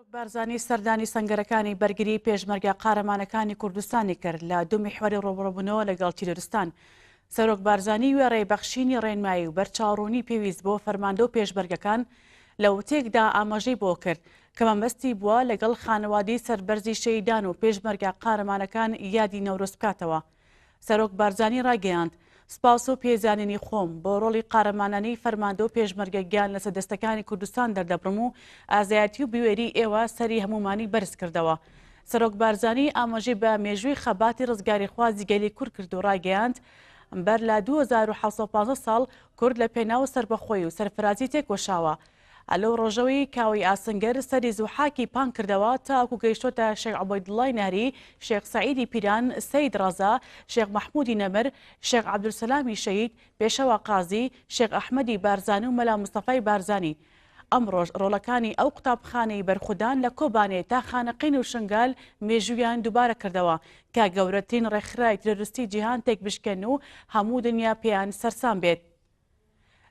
بارزانی سەردانی سەنگەرەکانی بەرگری پێشمەرگە قارەمانەکانی کوردستانی کرد لە دوو میحوەری ڕۆبڕۆبوونەوە لەگەڵ تیرۆریستان. سەرۆک بارزانی وێڕێی بەخشینی ڕێنمایی و بەرچاوڕوونی پێویست بۆ فەرماندە و پێشمەرگەکان لە وتێکدا ئاماژەی بۆ کرد کە مەبەستی بووە لەگەڵ خانەوادی سەربەرزی شەهیدان و پێشمەرگە قارەمانەکان یادی نەورۆز بکاتەوە. سەرۆک بارزانی ڕاگەیاند سپاس و پێزانینی خۆم بۆ ڕۆڵی قارەمانانەی فەرماندە و پێشمەرگەگیان لە سەردەستەکانی کوردستان دەردەبڕم و ئازایەتی و بوێری ئێوە سەری هەمومانی بەرز کردەوە. سەرۆک بارزانی ئاماژەی بە مێژووی خەباتی ڕزگاری خوازی گەلی کورد کرد و ڕاگەیاند بەر لە 2750 ساڵ کورد لە پێناو سەربەخۆی و سەرفرازی تێکۆشاوە. ئەلەو ڕۆژەوەی کاوەی ئاسنگەر سەری زوحاکی پان کردەوە تاکو گەیشتۆتە شێخ عەبدوڵڵای نەهری، شێخ سەعیدی پیران، سەیید ڕزا، شێخ مەحموودی نەمر، شێخ عەبدولسەلامی شەهîد، پێشەوا قازی، شێخ ئەحمەدی بارزان و مەلا مستەفای بارزانی. ئەمڕۆژ ڕۆڵەکانی ئەو قوتابخانەی بەرخودان لە کۆبانێ تا خانەقین و شنگال مێژوویان دووبارە کردەوە کە گەورەترین ڕێکخراوی ترۆریستی جیهان تێک بشکێن و هەموو دنیا پێیان سەرسام بێت.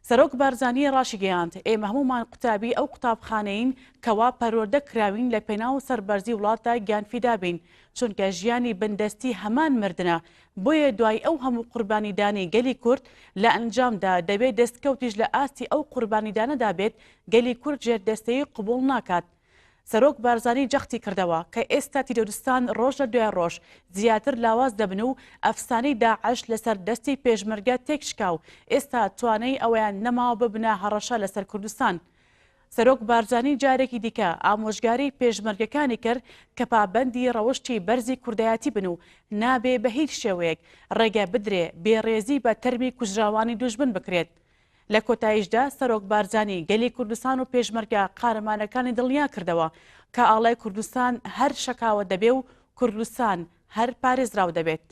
سەرۆک بارزانی ڕاشی گەیاند ئێمە هەمومان قوتابی ئەو قوتابخانەین کەوا پەروەردە کراوین لە پێناو سەربەرزی وڵاتە گیانفیدا بین چونکە ژیانی بندەستی هەمان مردنە. بۆیە دوای ئەو هەموو قوربانیدانی گەلی کورد لە ئەنجامدا دەبێت دەستکەوتیش لە ئاستی ئەو قوربانیدانەدا بێت گەلی کورد ژێردەستەیی قبوڵ ناکات. سەرۆک بارزانی جەختی کردەوە کە ئێستا تیرۆریستان ڕۆژ لە دوای ڕۆژ زیاتر لاواز دەبن و ئەفسانەی داعش لەسەر دەستی پێشمەرگە تێکشکاو ئێستا توانەی ئەویان نەماوە ببنە هەڕەشە لەسەر کوردستان. سەرۆک بارزانی جارێکی دیکە ئامۆژگاری پێشمەرگەکانی کرد کە پابەندی ڕەوشتی بەرزی کوردایەتی بن و نابێ بە هیچ شێوەیەک ڕێگە بدرێ بێڕێزی بە تەرمی کوژراوانی دوژمن بکرێت. لە کۆتاییشدا سەرۆک بارزانی گەلی کوردستان و پێشمەرگە قارەمانەکانی دڵنیا کردەوە کە ئاڵای کوردستان هەر شەکاوە دەبێ و کوردستان هەر پارێزراو دەبێت.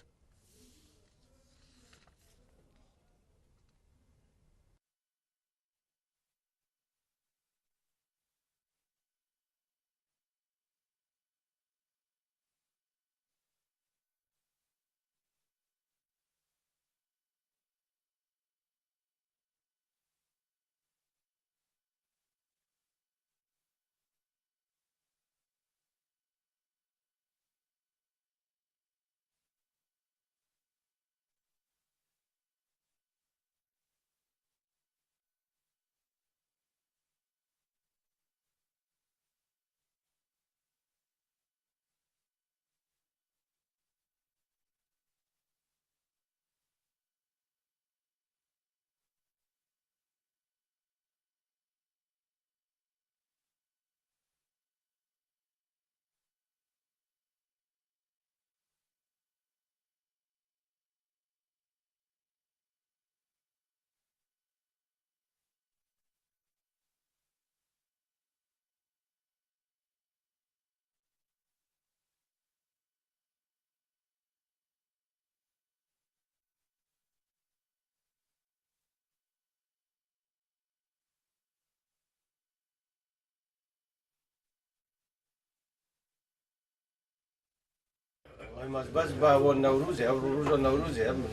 بس با و نوروزه او روز نوروزه هم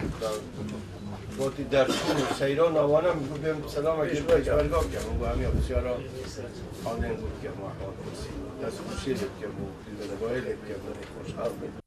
وقتی در خون سیران آوانم بگم سلام علیکم برگام کردم و همین بسیارا خانه بود که ما دست خوشی لب کردم و دلگاهی لب کردم خوشحال بود.